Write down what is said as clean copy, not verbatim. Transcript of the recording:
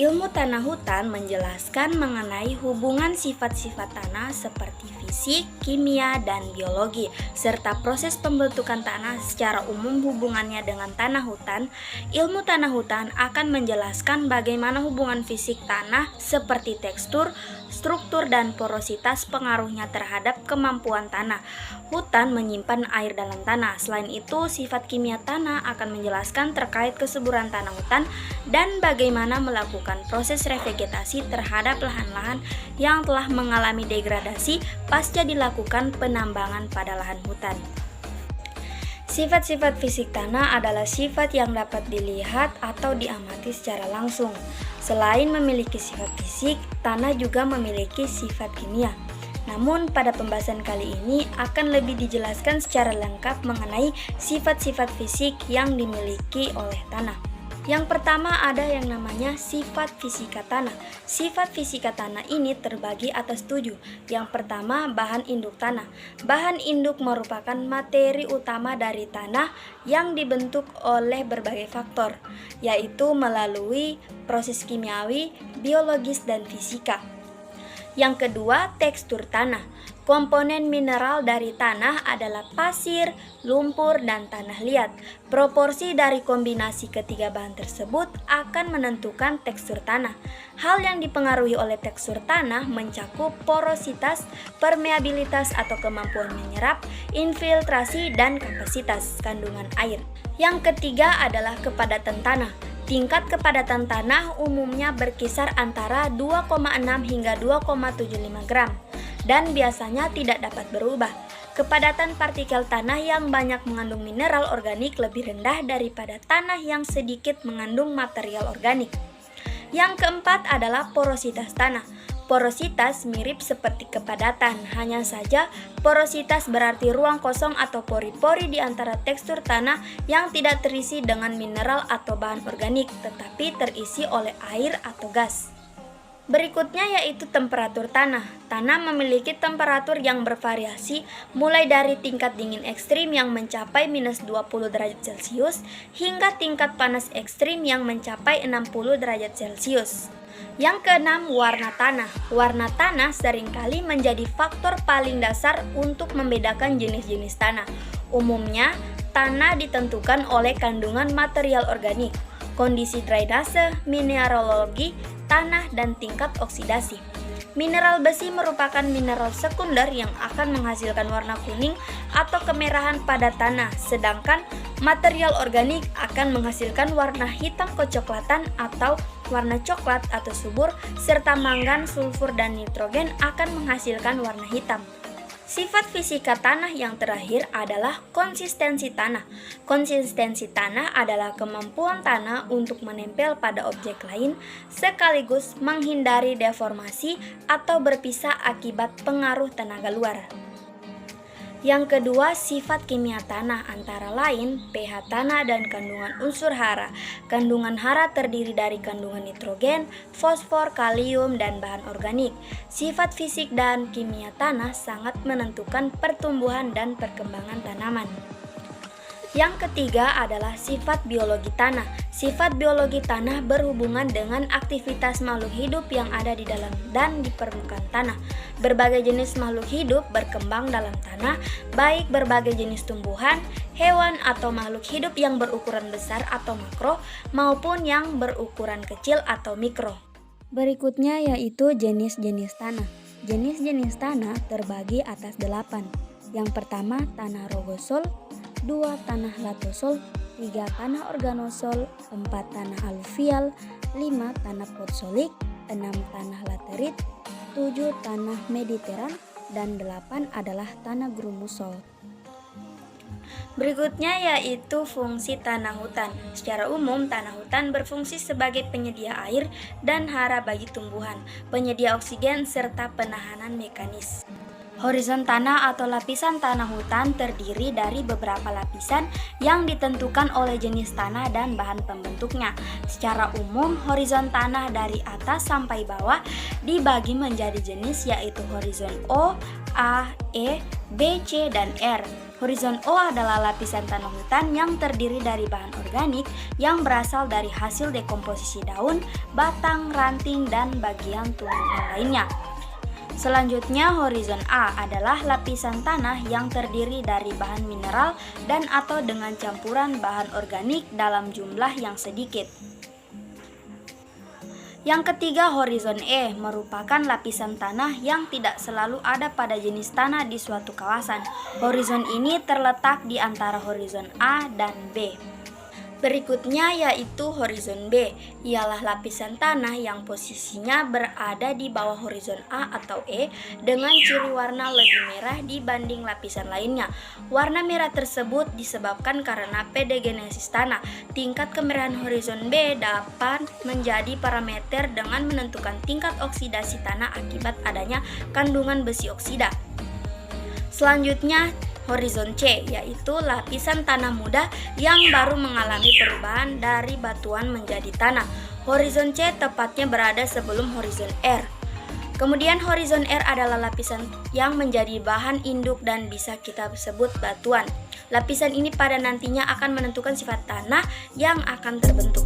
Ilmu tanah hutan menjelaskan mengenai hubungan sifat-sifat tanah seperti fisik, kimia, dan biologi, serta proses pembentukan tanah secara umum hubungannya dengan tanah hutan. Ilmu tanah hutan akan menjelaskan bagaimana hubungan fisik tanah seperti tekstur, struktur, dan porositas pengaruhnya terhadap kemampuan tanah hutan menyimpan air dalam tanah. Selain itu, sifat kimia tanah akan menjelaskan terkait kesuburan tanah hutan dan bagaimana melakukan proses revegetasi terhadap lahan-lahan yang telah mengalami degradasi pasca dilakukan penambangan pada lahan hutan. Sifat-sifat fisik tanah adalah sifat yang dapat dilihat atau diamati secara langsung. Selain memiliki sifat fisik, tanah juga memiliki sifat kimia. Namun pada pembahasan kali ini akan lebih dijelaskan secara lengkap mengenai sifat-sifat fisik yang dimiliki oleh tanah. Yang pertama ada yang namanya sifat fisika tanah. Sifat fisika tanah ini terbagi atas 7. Yang pertama, bahan induk tanah. Bahan induk merupakan materi utama dari tanah yang dibentuk oleh berbagai faktor, yaitu melalui proses kimiawi, biologis, dan fisika. Yang kedua, tekstur tanah. Komponen mineral dari tanah adalah pasir, lumpur, dan tanah liat. Proporsi dari kombinasi ketiga bahan tersebut akan menentukan tekstur tanah. Hal yang dipengaruhi oleh tekstur tanah mencakup porositas, permeabilitas atau kemampuan menyerap, infiltrasi, dan kapasitas kandungan air. Yang ketiga adalah kepadatan tanah. Tingkat kepadatan tanah umumnya berkisar antara 2,6 hingga 2,75 gram dan biasanya tidak dapat berubah. Kepadatan partikel tanah yang banyak mengandung mineral organik lebih rendah daripada tanah yang sedikit mengandung material organik. Yang keempat adalah porositas tanah. Porositas mirip seperti kepadatan, hanya saja porositas berarti ruang kosong atau pori-pori di antara tekstur tanah yang tidak terisi dengan mineral atau bahan organik, tetapi terisi oleh air atau gas. Berikutnya yaitu temperatur tanah. Tanah memiliki temperatur yang bervariasi mulai dari tingkat dingin ekstrim yang mencapai minus 20 derajat Celcius hingga tingkat panas ekstrim yang mencapai 60 derajat Celcius. Yang keenam, warna tanah. Warna tanah seringkali menjadi faktor paling dasar untuk membedakan jenis-jenis tanah. Umumnya, tanah ditentukan oleh kandungan material organik, kondisi drainase, mineralogi tanah, dan tingkat oksidasi. Mineral besi merupakan mineral sekunder yang akan menghasilkan warna kuning atau kemerahan pada tanah, sedangkan material organik akan menghasilkan warna hitam kecoklatan atau warna coklat atau subur, serta mangan, sulfur, dan nitrogen akan menghasilkan warna hitam. Sifat fisika tanah yang terakhir adalah konsistensi tanah. Konsistensi tanah adalah kemampuan tanah untuk menempel pada objek lain sekaligus menghindari deformasi atau berpisah akibat pengaruh tenaga luar. Yang kedua, sifat kimia tanah antara lain pH tanah dan kandungan unsur hara. Kandungan hara terdiri dari kandungan nitrogen, fosfor, kalium, dan bahan organik. Sifat fisik dan kimia tanah sangat menentukan pertumbuhan dan perkembangan tanaman. Yang ketiga adalah sifat biologi tanah. Sifat biologi tanah berhubungan dengan aktivitas makhluk hidup yang ada di dalam dan di permukaan tanah. Berbagai jenis makhluk hidup berkembang dalam tanah, baik berbagai jenis tumbuhan, hewan, atau makhluk hidup yang berukuran besar atau makro, maupun yang berukuran kecil atau mikro. Berikutnya yaitu jenis-jenis tanah. Jenis-jenis tanah terbagi atas 8. Yang pertama, tanah rogosol, 2 tanah latosol, 3 tanah organosol, 4 tanah aluvial, 5 tanah potsolik, 6 tanah laterit, 7 tanah mediteran, dan 8 adalah tanah grumusol. Berikutnya yaitu fungsi tanah hutan. Secara umum, tanah hutan berfungsi sebagai penyedia air dan hara bagi tumbuhan, penyedia oksigen, serta penahanan mekanis. Horizon tanah atau lapisan tanah hutan terdiri dari beberapa lapisan yang ditentukan oleh jenis tanah dan bahan pembentuknya. Secara umum, horizon tanah dari atas sampai bawah dibagi menjadi jenis yaitu horizon O, A, E, B, C, dan R. Horizon O adalah lapisan tanah hutan yang terdiri dari bahan organik yang berasal dari hasil dekomposisi daun, batang, ranting, dan bagian tumbuhan lainnya. Selanjutnya, horizon A adalah lapisan tanah yang terdiri dari bahan mineral dan atau dengan campuran bahan organik dalam jumlah yang sedikit. Yang ketiga, horizon E merupakan lapisan tanah yang tidak selalu ada pada jenis tanah di suatu kawasan. Horizon ini terletak di antara horizon A dan B. Berikutnya yaitu horizon B, ialah lapisan tanah yang posisinya berada di bawah horizon A atau E dengan ciri warna lebih merah dibanding lapisan lainnya. Warna merah tersebut disebabkan karena pedogenesis tanah. Tingkat kemerahan horizon B dapat menjadi parameter dengan menentukan tingkat oksidasi tanah akibat adanya kandungan besi oksida. Selanjutnya, horizon C, yaitu lapisan tanah muda yang baru mengalami perubahan dari batuan menjadi tanah. Horizon C tepatnya berada sebelum horizon R. Kemudian horizon R adalah lapisan yang menjadi bahan induk dan bisa kita sebut batuan. Lapisan ini pada nantinya akan menentukan sifat tanah yang akan terbentuk.